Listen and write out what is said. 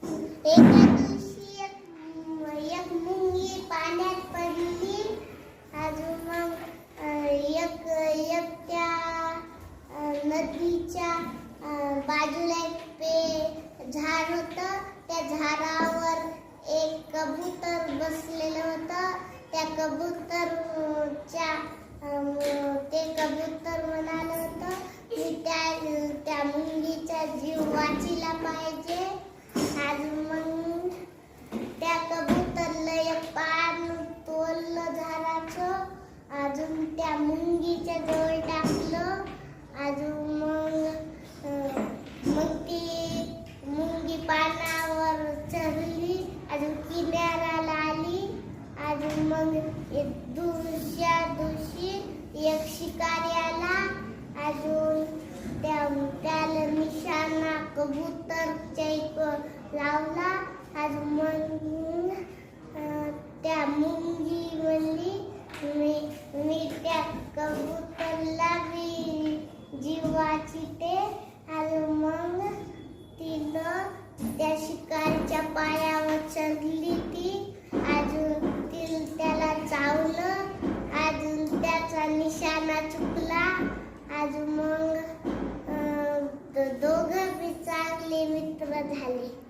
एके दिवशी एक मुंगी पाण्यात पडली. अजून मग एक त्या नदीच्या बाजूला एक झाड होतं. त्या झाडावर एक कबूतर बसलेलं होतं. त्या कबूतरच्या ते कबूतर म्हणालं होतं मी त्या मुंगीचा जीव वाचीला पाहिजे. अजून मग त्या कबूतरला एक पान तोडलं झाडाचं. अजून त्या मुंगीच्या जवळ टाकलं. अजून मग ती मुंगी पानावर चढली. अजून किनाऱ्याला आली. अजून मग दुसऱ्या दिवशी एक शिकारी आला. अजून त्याला निशाणा कबूतरच्या इकडं लावला. अजून मग त्या मुंगी म्हणली मी त्या कबूतरला जीव वाचते. आणि मग तिनं त्या शिकारीच्या पायावर चढली. ती अजून त्याला चावलं. अजून त्याचा निशाणा चुकला. अजून मग दोघं बी चांगले मित्र झाले.